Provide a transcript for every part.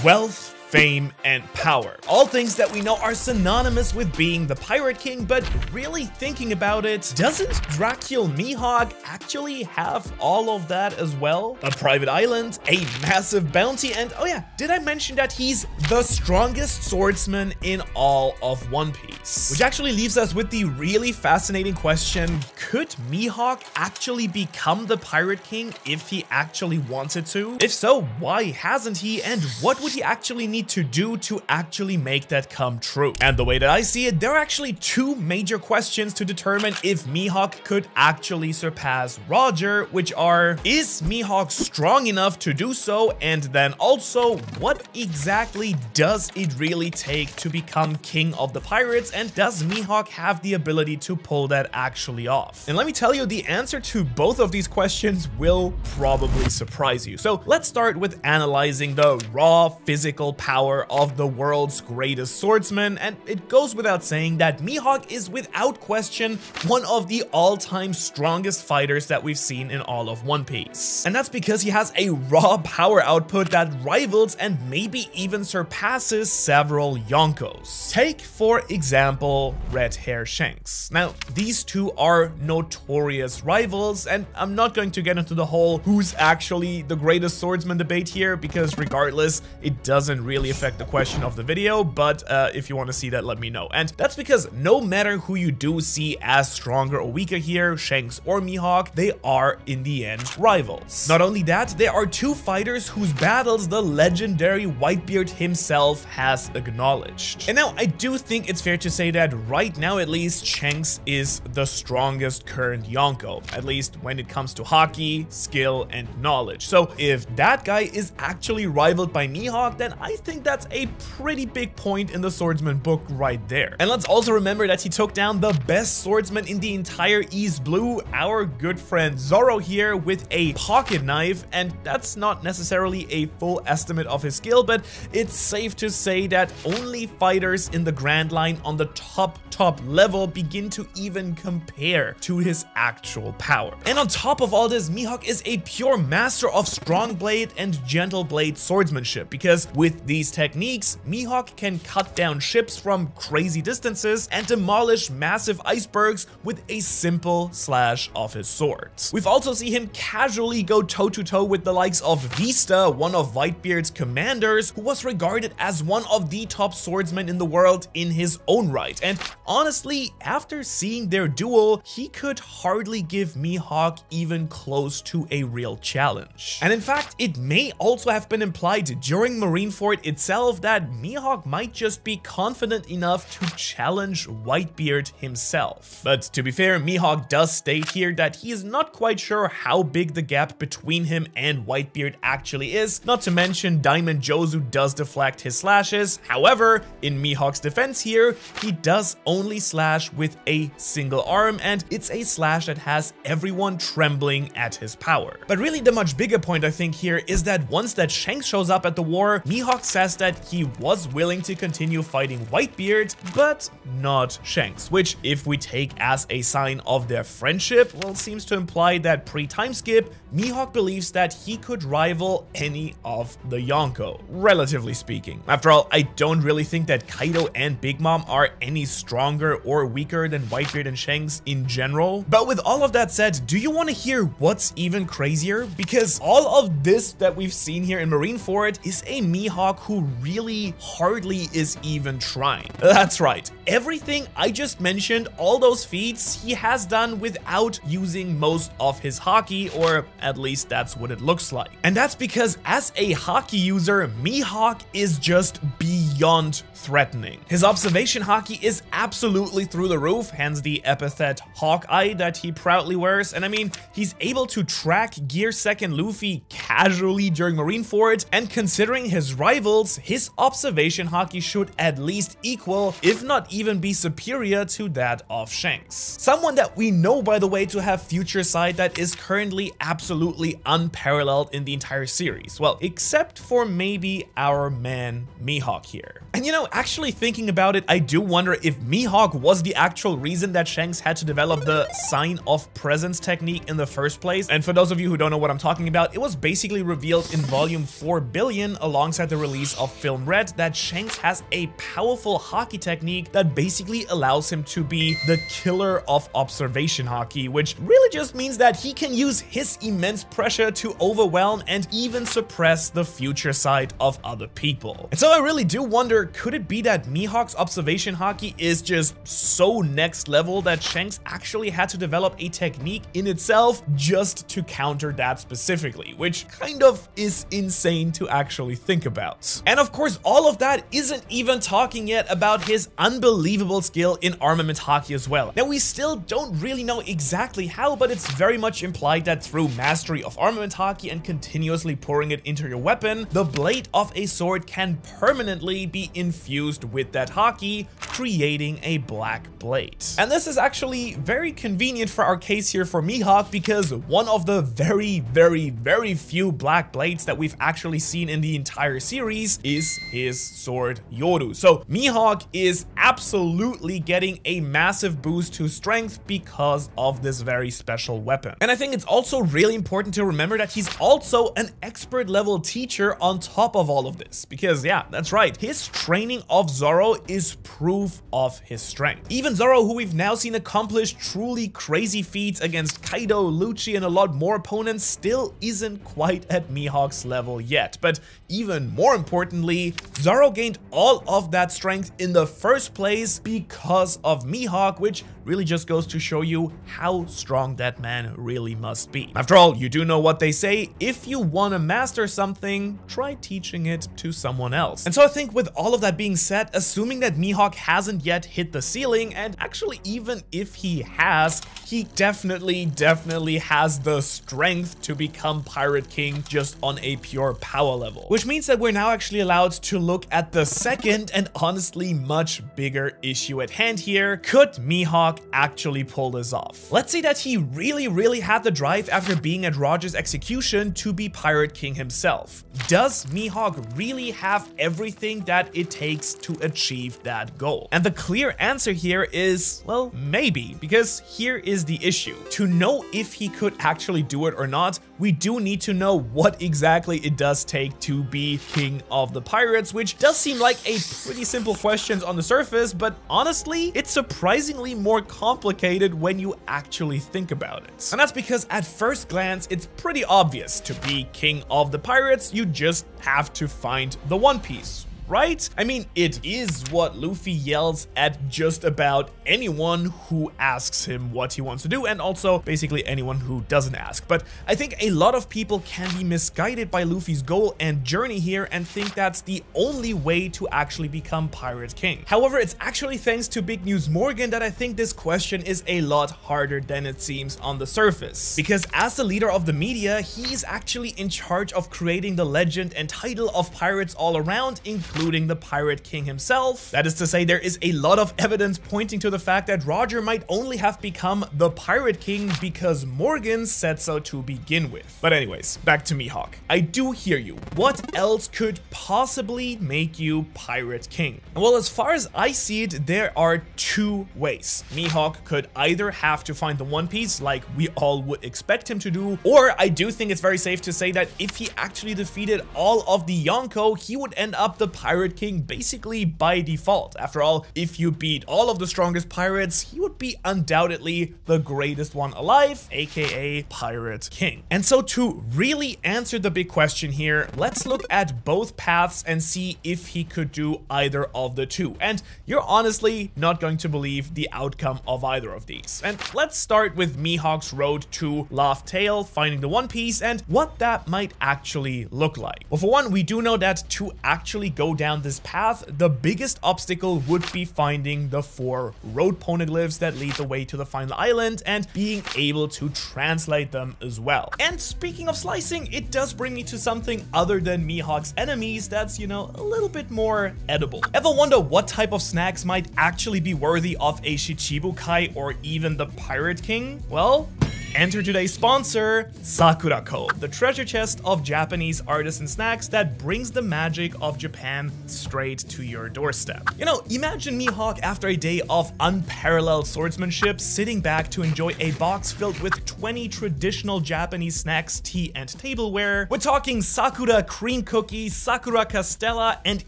Wealth, fame, and power. All things that we know are synonymous with being the Pirate King, but really thinking about it, doesn't Dracul Mihawk actually have all of that as well? A private island, a massive bounty, and oh yeah, did I mention that he's the strongest swordsman in all of One Piece? Which actually leaves us with the really fascinating question, could Mihawk actually become the Pirate King if he actually wanted to? If so, why hasn't he, and what would he actually need to do to actually make that come true? And the way that I see it, there are actually two major questions to determine if Mihawk could actually surpass Roger, which are, is Mihawk strong enough to do so? And then also, what exactly does it really take to become king of the pirates? And does Mihawk have the ability to pull that actually off? And let me tell you, the answer to both of these questions will probably surprise you. So let's start with analyzing the raw physical power of the world's greatest swordsman, and it goes without saying that Mihawk is without question one of the all-time strongest fighters that we've seen in all of One Piece. And that's because he has a raw power output that rivals and maybe even surpasses several Yonkos. Take, for example, Red Hair Shanks. Now, these two are notorious rivals, and I'm not going to get into the whole who's actually the greatest swordsman debate here, because regardless, it doesn't really affect the question of the video, but if you want to see that, let me know. And that's because no matter who you do see as stronger or weaker here, Shanks or Mihawk, they are in the end rivals. Not only that, there are two fighters whose battles the legendary Whitebeard himself has acknowledged. And now I do think it's fair to say that right now at least Shanks is the strongest current Yonko, at least when it comes to haki, skill, and knowledge. So if that guy is actually rivaled by Mihawk, then I think that's a pretty big point in the swordsman book right there. And let's also remember that he took down the best swordsman in the entire East Blue, our good friend Zoro here, with a pocket knife, and that's not necessarily a full estimate of his skill, but it's safe to say that only fighters in the Grand Line on the top level begin to even compare to his actual power. And on top of all this, Mihawk is a pure master of strong blade and gentle blade swordsmanship, because with these techniques, Mihawk can cut down ships from crazy distances and demolish massive icebergs with a simple slash of his sword. We've also seen him casually go toe-to-toe with the likes of Vista, one of Whitebeard's commanders, who was regarded as one of the top swordsmen in the world in his own right. And honestly, after seeing their duel, he could hardly give Mihawk even close to a real challenge. And in fact, it may also have been implied during Marineford itself that Mihawk might just be confident enough to challenge Whitebeard himself. But to be fair, Mihawk does state here that he is not quite sure how big the gap between him and Whitebeard actually is, not to mention Diamond Jozu does deflect his slashes. However, in Mihawk's defense here, he does only slash with a single arm, and it's a slash that has everyone trembling at his power. But really the much bigger point I think here is that once that Shanks shows up at the war, Mihawk says that he was willing to continue fighting Whitebeard, but not Shanks, which if we take as a sign of their friendship, well, seems to imply that pre-time skip, Mihawk believes that he could rival any of the Yonko, relatively speaking. After all, I don't really think that Kaido and Big Mom are any stronger or weaker than Whitebeard and Shanks in general. But with all of that said, do you want to hear what's even crazier? Because all of this that we've seen here in Marineford is a Mihawk who really hardly is even trying. That's right, everything I just mentioned, all those feats, he has done without using most of his haki, or at least that's what it looks like. And that's because as a haki user, Mihawk is just beyond threatening. His observation haki is absolutely through the roof, hence the epithet Hawkeye that he proudly wears. And I mean, he's able to track Gear 2nd Luffy casually during Marineford, and considering his rivals, his observation haki should at least equal, if not even be superior to that of Shanks. Someone that we know, by the way, to have future sight that is currently absolutely unparalleled in the entire series. Well, except for maybe our man Mihawk here. here. And you know, actually thinking about it, I do wonder if Mihawk was the actual reason that Shanks had to develop the sign of presence technique in the first place. And for those of you who don't know what I'm talking about, it was basically revealed in volume 4 billion alongside the release of Film Red that Shanks has a powerful hockey technique that basically allows him to be the killer of observation hockey, which really just means that he can use his immense pressure to overwhelm and even suppress the future side of other people. And so I really do wonder, could it be that Mihawk's observation hockey is just so next level that Shanks actually had to develop a technique in itself just to counter that specifically, which kind of is insane to actually think about. And of course, all of that isn't even talking yet about his unbelievable skill in armament hockey as well. Now, we still don't really know exactly how, but it's very much implied that through mastery of armament hockey and continuously pouring it into your weapon, the blade of a sword can permanently be infused with that hockey, creating a black blade. And this is actually very convenient for our case here for Mihawk, because one of the very few black blades that we've actually seen in the entire series is his sword Yoru. So Mihawk is absolutely getting a massive boost to strength because of this very special weapon. And I think it's also really important to remember that he's also an expert level teacher on top of all of this, because yeah, that's right, his training of Zoro is proof of his strength. Even Zoro, who we've now seen accomplish truly crazy feats against Kaido, Lucci, and a lot more opponents, still isn't quite at Mihawk's level yet. But even more importantly, Zoro gained all of that strength in the first place because of Mihawk, which really just goes to show you how strong that man really must be. After all, you do know what they say, if you want to master something, try teaching it to someone else. And so I think with all of that being said, assuming that Mihawk hasn't yet hit the ceiling, and actually even if he has, he definitely has the strength to become Pirate King just on a pure power level. Which means that we're now actually allowed to look at the second and honestly much bigger issue at hand here. Could Mihawk actually pull this off? Let's say that he really had the drive after being at Roger's execution to be Pirate King himself. Does Mihawk really have everything that it takes to achieve that goal? And the clear answer here is, well, maybe, because here is the issue. To know if he could actually do it or not, we do need to know what exactly it does take to be king of the pirates, which does seem like a pretty simple question on the surface, but honestly, it's surprisingly more complicated when you actually think about it. And that's because at first glance, it's pretty obvious. To be king of the pirates, you just have to find the One Piece, right? I mean, it is what Luffy yells at just about anyone who asks him what he wants to do, and also basically anyone who doesn't ask. But I think a lot of people can be misguided by Luffy's goal and journey here and think that's the only way to actually become Pirate King. However, it's actually thanks to Big News Morgan that I think this question is a lot harder than it seems on the surface. Because as the leader of the media, he's actually in charge of creating the legend and title of pirates all around, including the Pirate King himself. That is to say, there is a lot of evidence pointing to the fact that Roger might only have become the Pirate King because Morgan said so to begin with. But anyways, back to Mihawk. I do hear you. What else could possibly make you Pirate King? Well, as far as I see it, there are two ways. Mihawk could either have to find the One Piece like we all would expect him to do, or I do think it's very safe to say that if he actually defeated all of the Yonko, he would end up the Pirate King basically by default. After all, if you beat all of the strongest pirates, he would be undoubtedly the greatest one alive, aka Pirate King. And so to really answer the big question here, let's look at both paths and see if he could do either of the two. And you're honestly not going to believe the outcome of either of these. And let's start with Mihawk's road to Laugh Tale, finding the One Piece, and what that might actually look like. Well, for one, we do know that to actually go down this path, the biggest obstacle would be finding the 4 road poneglyphs that lead the way to the final island and being able to translate them as well. And speaking of slicing, it does bring me to something other than Mihawk's enemies that's, you know, a little bit more edible. Ever wonder what type of snacks might actually be worthy of a Shichibukai or even the Pirate King? Well, Enter today's sponsor, Sakura Co., the treasure chest of Japanese artisan snacks that brings the magic of Japan straight to your doorstep. You know, imagine Mihawk after a day of unparalleled swordsmanship, sitting back to enjoy a box filled with 20 traditional Japanese snacks, tea, and tableware. We're talking Sakura cream cookies, Sakura castella, and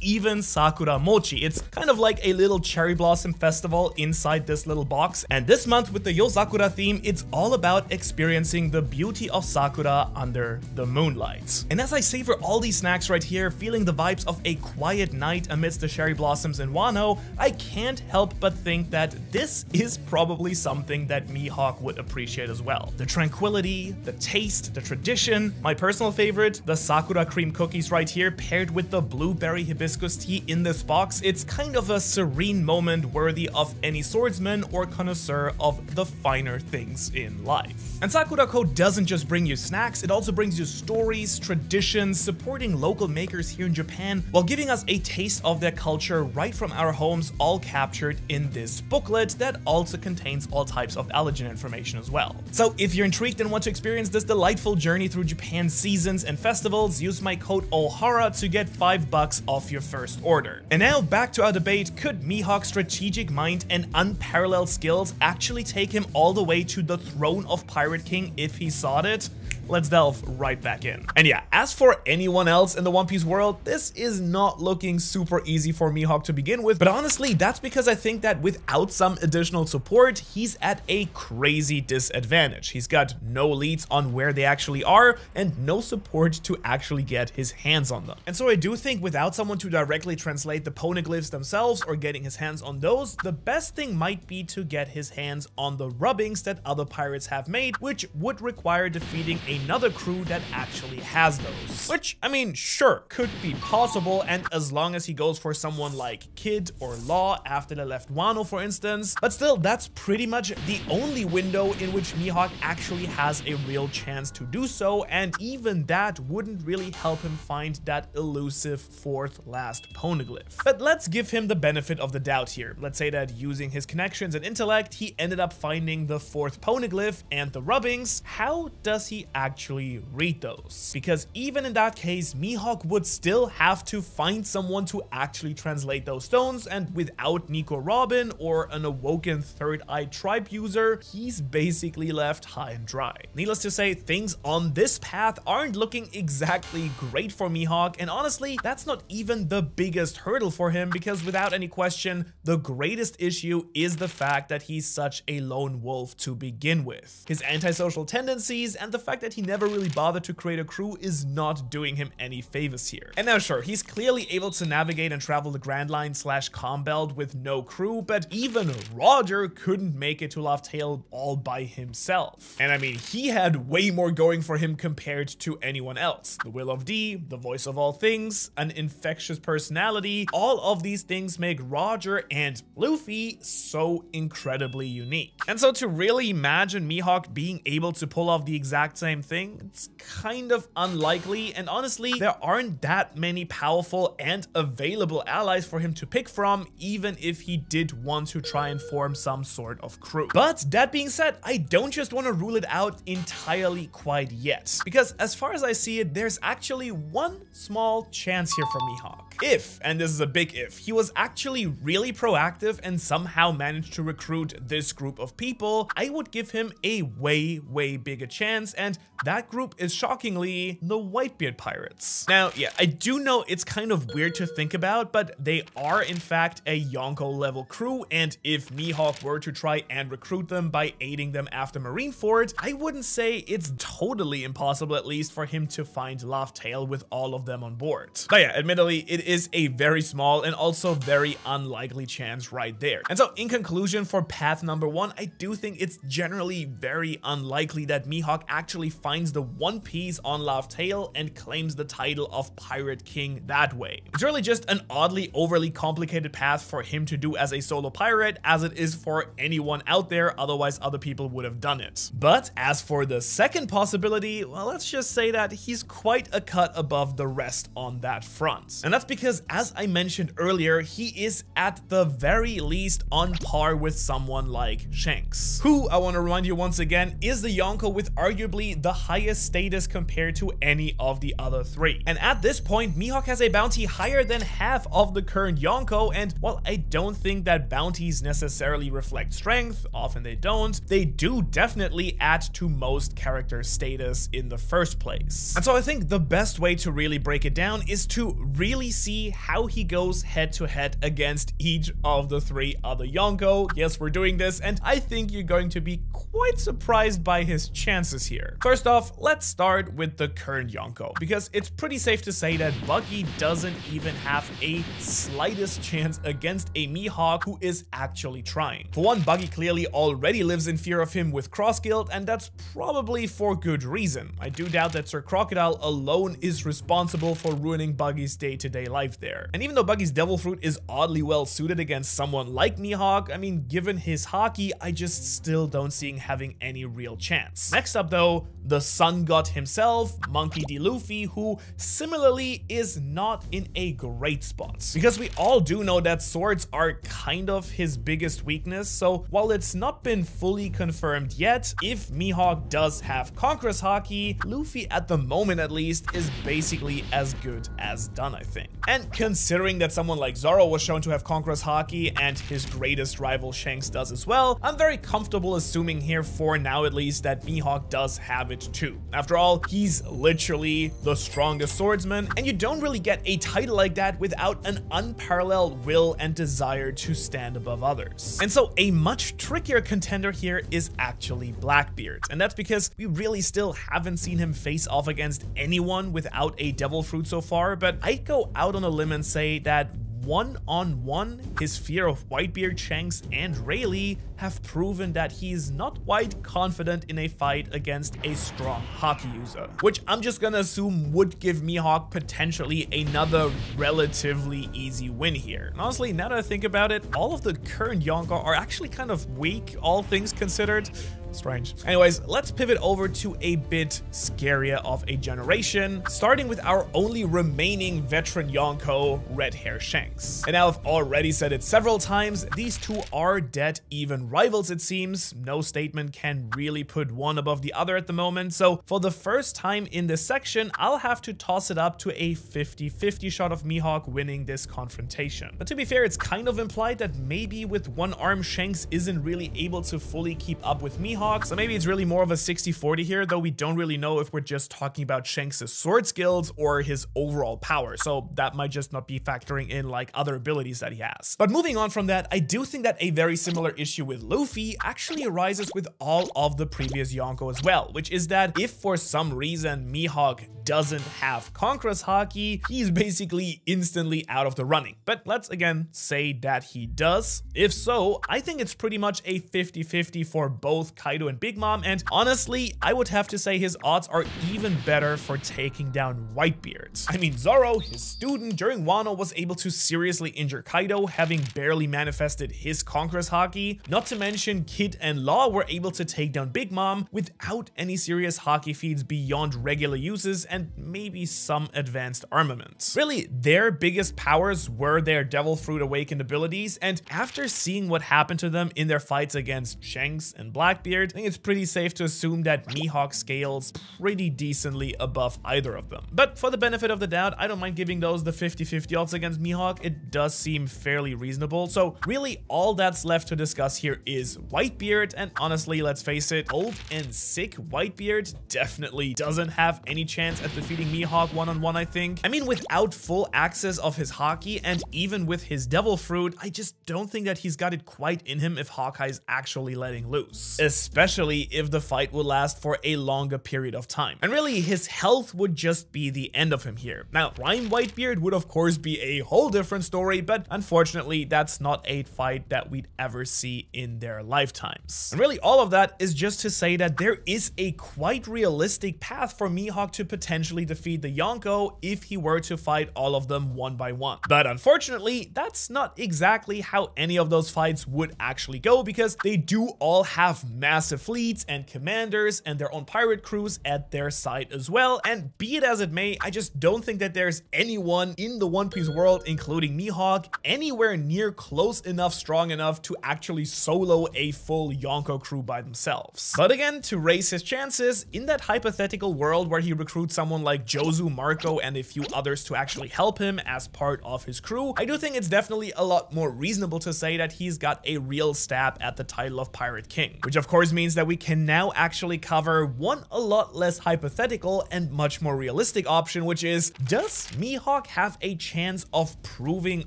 even Sakura mochi. It's kind of like a little cherry blossom festival inside this little box. And this month with the Yozakura theme, it's all about experiencing the beauty of Sakura under the moonlight. And as I savor all these snacks right here, feeling the vibes of a quiet night amidst the cherry blossoms in Wano, I can't help but think that this is probably something that Mihawk would appreciate as well. The tranquility, the taste, the tradition. My personal favorite, the Sakura cream cookies right here paired with the blueberry hibiscus tea in this box. It's kind of a serene moment worthy of any swordsman or connoisseur of the finer things in life. And Sakura Co. doesn't just bring you snacks, it also brings you stories, traditions, supporting local makers here in Japan, while giving us a taste of their culture right from our homes, all captured in this booklet that also contains all types of allergen information as well. So if you're intrigued and want to experience this delightful journey through Japan's seasons and festivals, use my code Ohara to get $5 off your first order. And now back to our debate, could Mihawk's strategic mind and unparalleled skills actually take him all the way to the throne of Pirate King if he sought it? Let's delve right back in. And yeah, as for anyone else in the One Piece world, this is not looking super easy for Mihawk to begin with, but honestly, that's because I think that without some additional support, he's at a crazy disadvantage. He's got no leads on where they actually are and no support to actually get his hands on them. And so I do think without someone to directly translate the poneglyphs themselves or getting his hands on those, the best thing might be to get his hands on the rubbings that other pirates have made, which would require defeating another crew that actually has those. Which, I mean, sure, could be possible, and as long as he goes for someone like Kid or Law after they left Wano, for instance, but still, that's pretty much the only window in which Mihawk actually has a real chance to do so, and even that wouldn't really help him find that elusive fourth last poneglyph. But let's give him the benefit of the doubt here. Let's say that using his connections and intellect, he ended up finding the fourth poneglyph and the rubbings. How does he actually read those? Because even in that case, Mihawk would still have to find someone to actually translate those stones, and without Nico Robin or an awoken Third Eye tribe user, he's basically left high and dry. Needless to say, things on this path aren't looking exactly great for Mihawk, and honestly, that's not even the biggest hurdle for him, because without any question, the greatest issue is the fact that he's such a lone wolf to begin with. His antisocial tendencies and the fact that he never really bothered to create a crew is not doing him any favors here. And now sure, he's clearly able to navigate and travel the Grand Line / Calm Belt with no crew, but even Roger couldn't make it to Laugh Tale all by himself. And I mean, he had way more going for him compared to anyone else. The Will of D, the voice of all things, an infectious personality, all of these things make Roger and Luffy so incredibly unique. And so to really imagine Mihawk being able to pull off the exact same thing, it's kind of unlikely, and honestly, there aren't that many powerful and available allies for him to pick from, even if he did want to try and form some sort of crew. But that being said, I don't just want to rule it out entirely quite yet, because as far as I see it, there's actually one small chance here for Mihawk. If, and this is a big if, he was actually really proactive and somehow managed to recruit this group of people, I would give him a way bigger chance, and that group is shockingly the Whitebeard Pirates. Now, yeah, I do know it's kind of weird to think about, but they are in fact a Yonko level crew, and if Mihawk were to try and recruit them by aiding them after Marineford, I wouldn't say it's totally impossible, at least, for him to find Laugh Tale with all of them on board. But yeah, admittedly, it is a very small and also very unlikely chance right there. And so in conclusion, for path number 1, I do think it's generally very unlikely that Mihawk actually finds finds the one piece on Laugh Tale and claims the title of Pirate King that way. It's really just an oddly overly complicated path for him to do as a solo pirate, as it is for anyone out there, otherwise other people would have done it. But as for the second possibility, well, let's just say that he's quite a cut above the rest on that front. And that's because, as I mentioned earlier, he is at the very least on par with someone like Shanks, who, I want to remind you once again, is the Yonko with arguably the highest status compared to any of the other three. And at this point, Mihawk has a bounty higher than half of the current Yonko, and while I don't think that bounties necessarily reflect strength, often they don't, they do definitely add to most character status in the first place. And so I think the best way to really break it down is to really see how he goes head to head against each of the three other Yonko. Yes, we're doing this, and I think you're going to be quite surprised by his chances here. First off, let's start with the current Yonko, because it's pretty safe to say that Buggy doesn't even have a slightest chance against a Mihawk who is actually trying. For one, Buggy clearly already lives in fear of him with Cross Guild, and that's probably for good reason. I do doubt that Sir Crocodile alone is responsible for ruining Buggy's day-to-day life there. And even though Buggy's Devil Fruit is oddly well suited against someone like Mihawk, I mean, given his haki, I just still don't see him having any real chance. Next up though, the Sun God himself, Monkey D. Luffy, who similarly is not in a great spot. Because we all do know that swords are kind of his biggest weakness, so while it's not been fully confirmed yet, if Mihawk does have Conqueror's haki, Luffy at the moment at least is basically as good as done, I think. And considering that someone like Zoro was shown to have Conqueror's haki and his greatest rival Shanks does as well, I'm very comfortable assuming here, for now at least, that Mihawk does have it too. After all, he's literally the strongest swordsman, and you don't really get a title like that without an unparalleled will and desire to stand above others. And so a much trickier contender here is actually Blackbeard, and that's because we really still haven't seen him face off against anyone without a Devil Fruit so far, but I'd go out on a limb and say that one-on-one, his fear of Whitebeard, Shanks, and Rayleigh have proven that he's not quite confident in a fight against a strong haki user, which I'm just gonna assume would give Mihawk potentially another relatively easy win here. And honestly, now that I think about it, all of the current Yonko are actually kind of weak, all things considered. Strange. Anyways, let's pivot over to a bit scarier of a generation, starting with our only remaining veteran Yonko, Red Hair Shanks. And now I've already said it several times, these two are dead even rivals it seems. No statement can really put one above the other at the moment, so for the first time in this section, I'll have to toss it up to a 50-50 shot of Mihawk winning this confrontation. But to be fair, it's kind of implied that maybe with one arm Shanks isn't really able to fully keep up with Mihawk, so maybe it's really more of a 60-40 here, though we don't really know if we're just talking about Shanks' sword skills or his overall power, so that might just not be factoring in like other abilities that he has. But moving on from that, I do think that a very similar issue with Luffy actually arises with all of the previous Yonko as well, which is that if for some reason Mihawk doesn't have Conqueror's haki, he's basically instantly out of the running. But let's again say that he does. If so, I think it's pretty much a 50-50 for both Kaido and Big Mom, and honestly, I would have to say his odds are even better for taking down Whitebeard. I mean, Zoro, his student during Wano, was able to seriously injure Kaido, having barely manifested his Conqueror's haki. Not to mention, Kid and Law were able to take down Big Mom without any serious haki feeds beyond regular uses and maybe some advanced armaments. Really, their biggest powers were their Devil Fruit awakened abilities, and after seeing what happened to them in their fights against Shanks and Blackbeard, I think it's pretty safe to assume that Mihawk scales pretty decently above either of them. But for the benefit of the doubt, I don't mind giving those the 50-50 odds against Mihawk. It does seem fairly reasonable. So really, all that's left to discuss here is Whitebeard, and honestly, let's face it, old and sick Whitebeard definitely doesn't have any chance at defeating Mihawk one-on-one, I think. I mean, without full access of his Haki and even with his Devil Fruit, I just don't think that he's got it quite in him if Hawkeye's actually letting loose. Especially if the fight will last for a longer period of time. And really, his health would just be the end of him here. Now, Prime Whitebeard would of course be a whole different story, but unfortunately, that's not a fight that we'd ever see in their lifetimes. And really, all of that is just to say that there is a quite realistic path for Mihawk to potentially defeat the Yonko if he were to fight all of them one by one. But unfortunately, that's not exactly how any of those fights would actually go, because they do all have massive fleets and commanders and their own pirate crews at their side as well. And be it as it may, I just don't think that there's anyone in the One Piece world, including Mihawk, anywhere near close enough, strong enough to actually solo a full Yonko crew by themselves. But again, to raise his chances, in that hypothetical world where he recruits someone like Jozu, Marco, and a few others to actually help him as part of his crew, I do think it's definitely a lot more reasonable to say that he's got a real stab at the title of Pirate King. Which of course means that we can now actually cover one a lot less hypothetical and much more realistic option, which is, does Mihawk have a chance of proving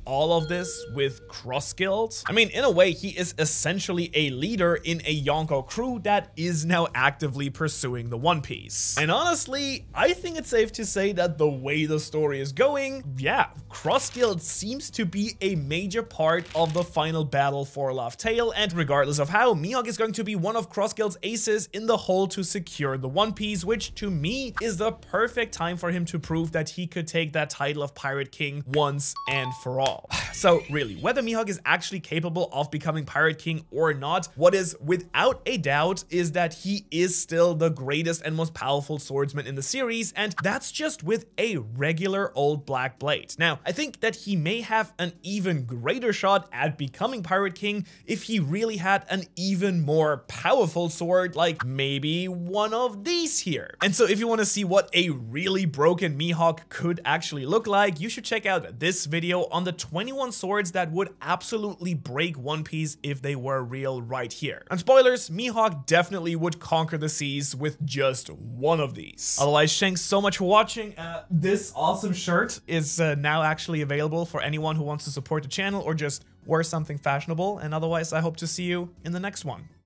all of this with Cross Guild? I mean, in a way, he is essentially a leader in a Yonko crew that is now actively pursuing the One Piece. And honestly, I think it's safe to say that the way the story is going, yeah, Cross Guild seems to be a major part of the final battle for Laugh Tale, and regardless of how, Mihawk is going to be one of Cross Guild's aces in the hole to secure the One Piece, which to me is the perfect time for him to prove that he could take that title of Pirate King once and for all. So really, whether Mihawk is actually capable of becoming Pirate King or not, what is without a doubt is that he is still the greatest and most powerful swordsman in the series, and that's just with a regular old black blade. Now, I think that he may have an even greater shot at becoming Pirate King if he really had an even more powerful sword, like maybe one of these here. And so if you want to see what a really broken Mihawk could actually look like, you should check out this video on the 21 swords that would absolutely break One Piece if they were real right here. And spoilers, Mihawk definitely would conquer the seas with just one of these. Otherwise, Shanks, so much for watching. This awesome shirt is now actually available for anyone who wants to support the channel or just wear something fashionable. And otherwise, I hope to see you in the next one.